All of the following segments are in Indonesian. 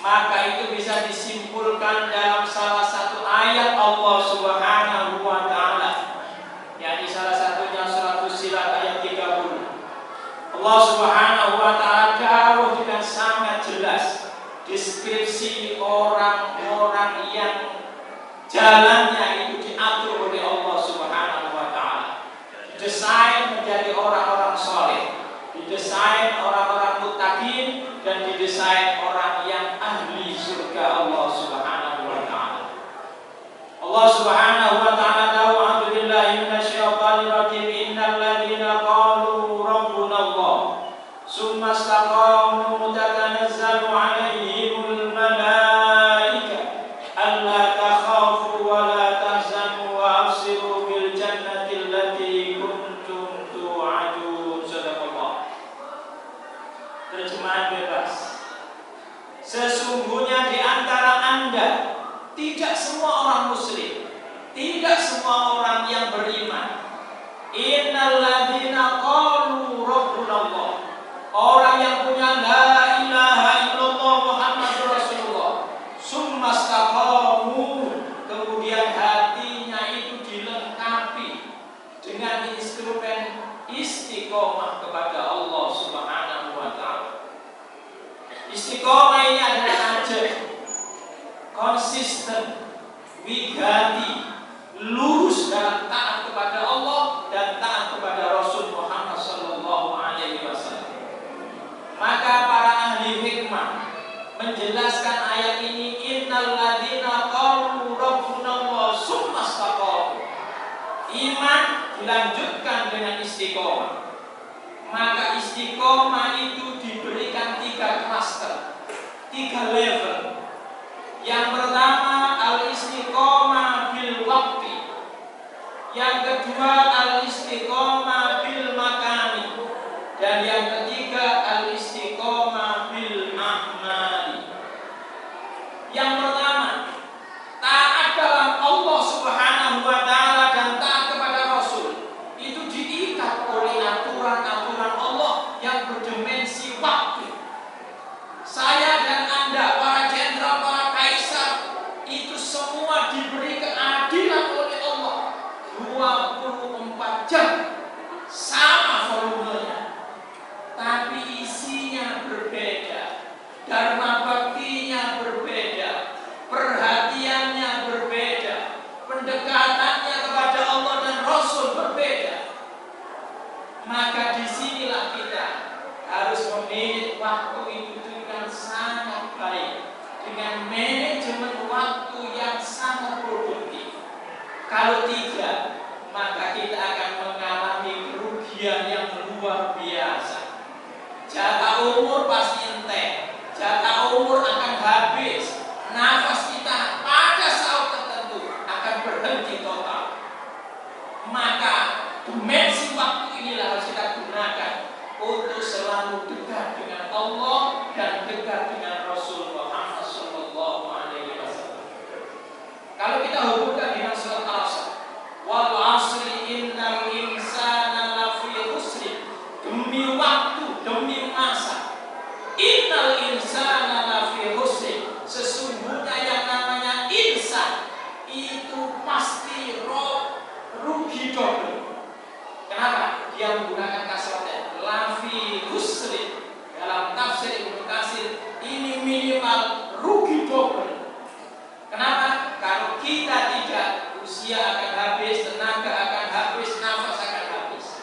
maka itu bisa disimpulkan dalam salah satu ayat Allah Subhanahu wa taala, yakni salah satunya surat Fussilat ayat 30. Allah Subhanahu wa taala jauh dengan sangat jelas deskripsi orang-orang yang jalannya itu diatur oleh Allah Subhanahu wa taala. Didesain menjadi orang-orang soleh, didesain orang-orang muttaqin, dan didesain orang yang ahli surga Allah Subhanahu wa taala. Allah Subhanahu wa taala tahu, a'udzubillahi minasyaitonir rajim, innal ladzina qalu rabbuna Allah summa istaqamu tatanazzalu 'alaihimul malaika alla takhafu wa la tahzanu wa abshiru bil jannati allati kuntum tu'adun. Sadaqallah. Terjemahan bebas. Sesungguhnya di antara Anda tidak semua orang muslim, tidak semua orang yang beriman. Innal ladzina qalu rabbuna Allah, orang yang punya la ilaha illallah Muhammadur Rasulullah, summa istaqamu, kemudian hatinya itu dilengkapi dengan instrumen istiqomah kepada Allah Subhanahu wa taala. Istiqomah ini adalah ajak konsisten, wigati, lurus dalam taat kepada Allah dan taat kepada Rasul Muhammad sallallahu alaihi wasallam. Maka para ahli hikmah menjelaskan ayat ini, innal ladzina qalu rabbuna Allah summa istaqamu. Iman dilanjutkan dengan istiqomah. Maka istiqomah itu diberikan 3 klaster, 3 level. Yang pertama al-istiqomah bil waqti, yang kedua al-istiqomah bil makani, dan yang ketiga al-istiqomah bil a'mali. Yang pertama, taat dalam Allah Subhanahu wa taala dan taat kepada Rasul itu diikat oleh aturan-aturan Allah yang berdimensi waktu. Saya dan Anda, para jenderal, para kaisar, itu semua diberi keadilan oleh Allah 24 jam, sama volumenya, tapi isinya berbeda, dharma baktinya berbeda, perhatiannya berbeda, pendekatannya kepada Allah dan Rasul berbeda. Maka disinilah kita harus memilih waktu itu dengan sangat baik, dengan manajemen waktu yang sangat produktif. Kalau tidak, maka kita akan mengalami kerugian yang luar biasa. Jatah umur pasti entek, jatah umur akan habis, nafas kita pada saat tertentu akan berhenti total. Maka dimensi waktu inilah harus kita gunakan untuk selalu dekat dengan Allah dan dekat dengan Rasul Muhammad sallallahu alaihi wasallam. Kalau kita hubungkan dengan surat Al-Asr, wal 'asri innal insana lafi khusr, demi waktu, demi masa, innal insana lafi khusr, sesungguhnya yang namanya insan itu pasti rugi double. Kenapa? Dia menggunakan kasroh lafi khusr. Dalam tafsir Ibnu Katsir ini minimal rugi double. Kenapa? Kalau kita tidak, usia akan habis, tenaga akan habis, nafas akan habis.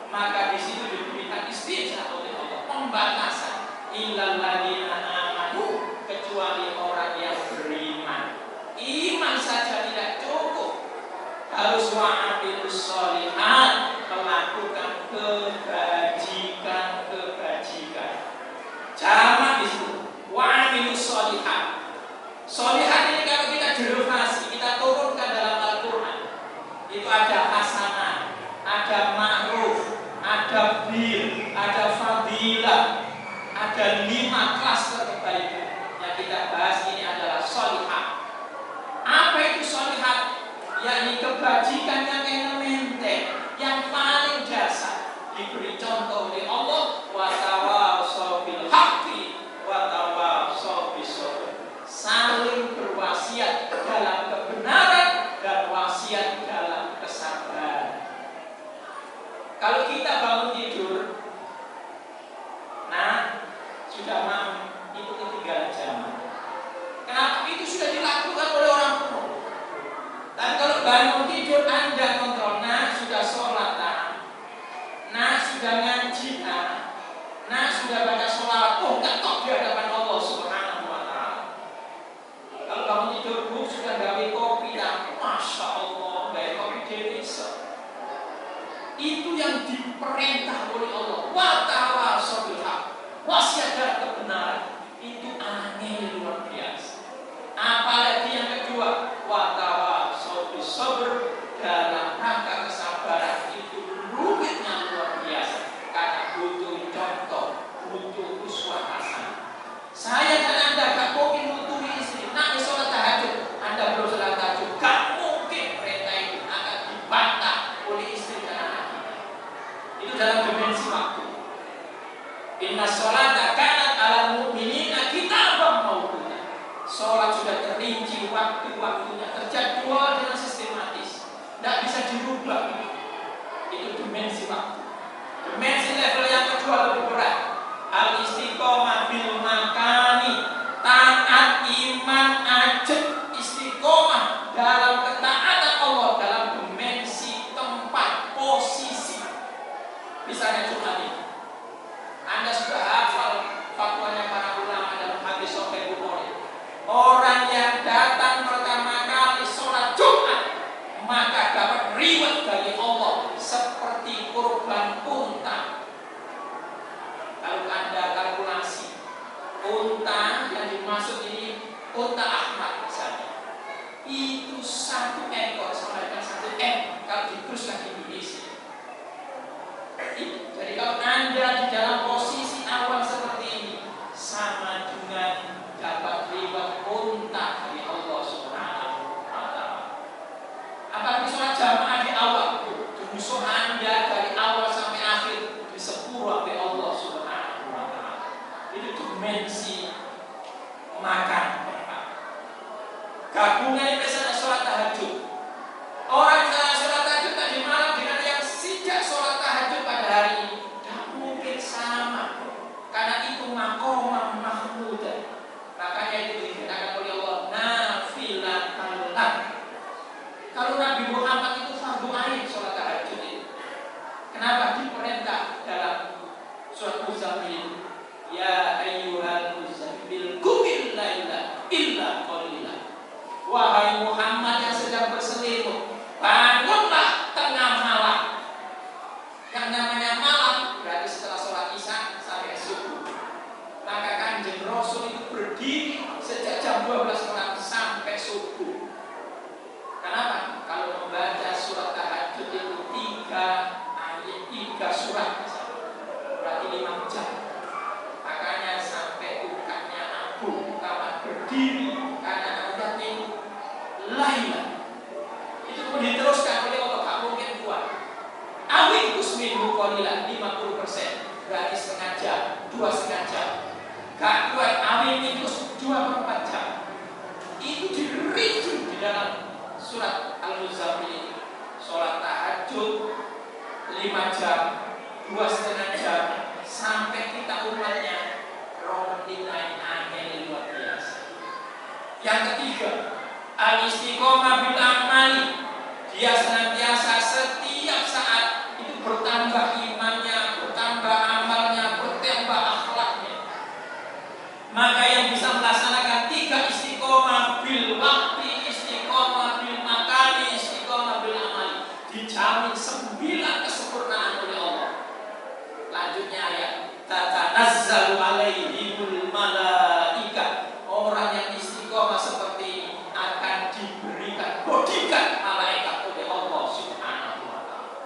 Maka di situ diberikan istijah oleh Allah, pembatasan. Illal ladzina amanu, kecuali orang yang beriman. Iman saja tidak cukup, harus wa'amilus sholihat, melakukan kebajikan. Jamak di situ, wa'amilus sholihat. Sholihat ini kalau kita derivasi, kita turunkan dalam Al-Quran, terperinci waktu-waktunya, terjadwal dengan sistematis, tidak bisa dirubah. Itu dimensi waktu. Dimensi level yang kedua lebih berat. Al-istiqomah bil makani, taat iman ajab istiqomah dalam ketaatan Allah dalam dimensi tempat posisi. Misalnya cuma ini, Anda sudah hafal fatwanya para ulama dalam hadis Sahih Bukhari. Orang yang datang pertama kali sholat Jumat maka dapat reward dari Allah seperti kurban unta. Kalau Anda kalkulasi, unta yang dimaksud ini unta Ahmad misalnya, itu 1 ekor sama dengan 1 M kalau diteruskan di Indonesia. Jadi kalau Anda di dalam posisi awal seperti ini, sama dengan dapat reward unta dari Allah Subhanahu wa Ta'ala. Apalagi sholat jamaah di awal, musuh Anda dari awal sampai akhir disepuro oleh Allah Subhanahu wa Ta'ala. Itu dimensi makan. Gabungan misalnya sholat tahajud. Orang yang sholat tahajud tadi malam dengan yang sejak sholat tahajud pada hari ini tidak mungkin sama, karena itu maqamah mahmudah. Makanya itu dikatakan oleh Allah nafilatan lak. Kalau Nabi Muhammad itu fardu ain sholat tahajud itu. Kenapa diperintah dalam surat Muzammil? Ya ayyuhal muzammil qumil laila illa qalila. Wahai Muhammad yang sedang berselimut, bangunlah tengah malam. Yang namanya malam berarti setelah sholat isya sampai subuh. Maka Kanjeng Rasul itu berdiri sejak jam 12 malam sampai subuh. Kenapa? Kalau membaca surat tahajud itu 3 ayat, 3 surat berarti 5 jam. Makanya sampai ukatnya Abu Kamar berdiri karena ayatnya laila. Itu pun diteruskan oleh Allah, tak mungkin kuat. Awin kusmin qalilan 50%, berarti setengah jam, 2,5 jam. Gak kuat awin minus 2/4 jam. Itu dirinci di dalam surat Al-Muzammil. Sholat tahajud 5 jam, 2,5 jam, sampai kita umatnya romantinai angin luar biasa. Yang ketiga, al-istiqomah bil amali. Dia senantiasa setiap saat itu bertambah imannya, bertambah amalnya, bertambah akhlaknya. Maka yang bisa melaksanakan 3 istiqomah bil waktu, istiqomah bil makani, istiqomah bil amali, dijamin 9 kesempurnaan oleh Allah. Lanjutnya ayat, tatanazzalu alaihimul malaika. Orang yang istiqomah seperti ini akan diberikan bodyguard malaikat oleh Allah Subhanahu wa Ta'ala.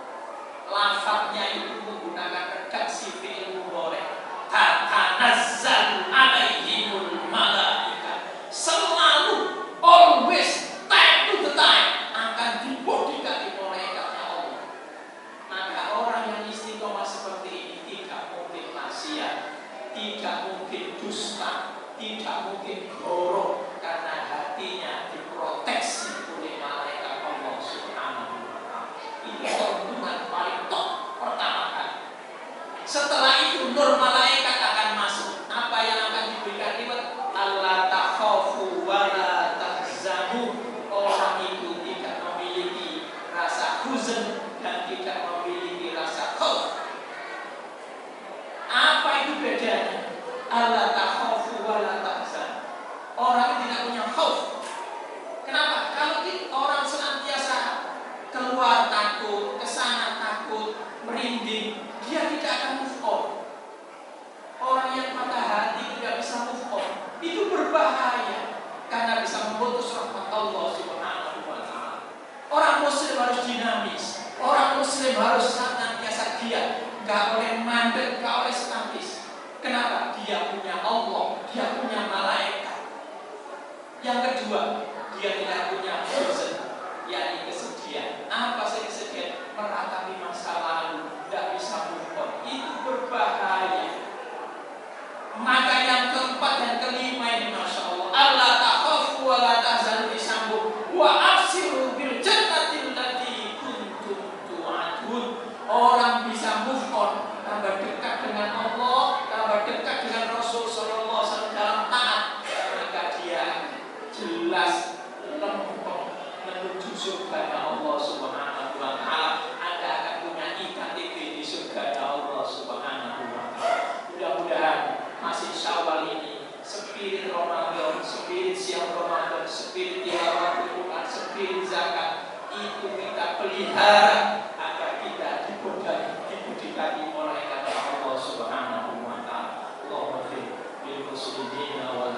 Lafadznya itu menggunakan redaksi fi'il mudhari. Tatanazzalu alaihimul malaika. Selalu, always, time to the time akan dibodyguard malaikatnya Allah. Maka orang yang istiqomah seperti ini tidak mungkin maksiat, tidak mungkin dusta, tidak mungkin borok, karena hatinya diproteksi oleh malaikat Allah Subhanahu wa Ta'ala. Ini keuntungan paling top pertama kali. Setelah itu nur malaikat akan masuk. Apa yang akan diberikan nikmat? Allah takhafu wa la tahzanu. Orang itu tidak memiliki rasa huzn dan tidak memiliki rasa khauf. Apa itu bedanya? Allah takhafu wa la tahzanu. Orang yang tidak punya khauf. Kenapa? Kalau orang senantiasa keluar takut, kesana takut, merinding, dia tidak akan move on. Orang yang patah hati tidak bisa move on, itu berbahaya karena bisa memutus rahmat Allah Subhanahu wa Ta'ala. Orang muslim harus dinamis, orang muslim harus senantiasa giat, gak boleh mandek, gak boleh statis. Kenapa? Dia punya Allah, dia punya malaikat. Yang kedua, dia tidak punya huzn, yakni kesedihan. Apa sih kesedihan? Meratapi masa lalu, tidak bisa move on. Itu berbahaya. Maka yang keempat dan kelima ini, masya Allah, Allah takhafu wa la tahzanu. surganya Allah Subhanahu wa taala. Anda akan punya IKTP di surganya Allah Subhanahu wa taala. Mudah-mudahan masih Syawal ini spirit Ramadan, spirit siang Ramadan, spirit tilawah Quran, spirit zakat itu kita pelihara agar kita diberkahi oleh Allah Subhanahu wa taala. Allahumma fil muslimina wal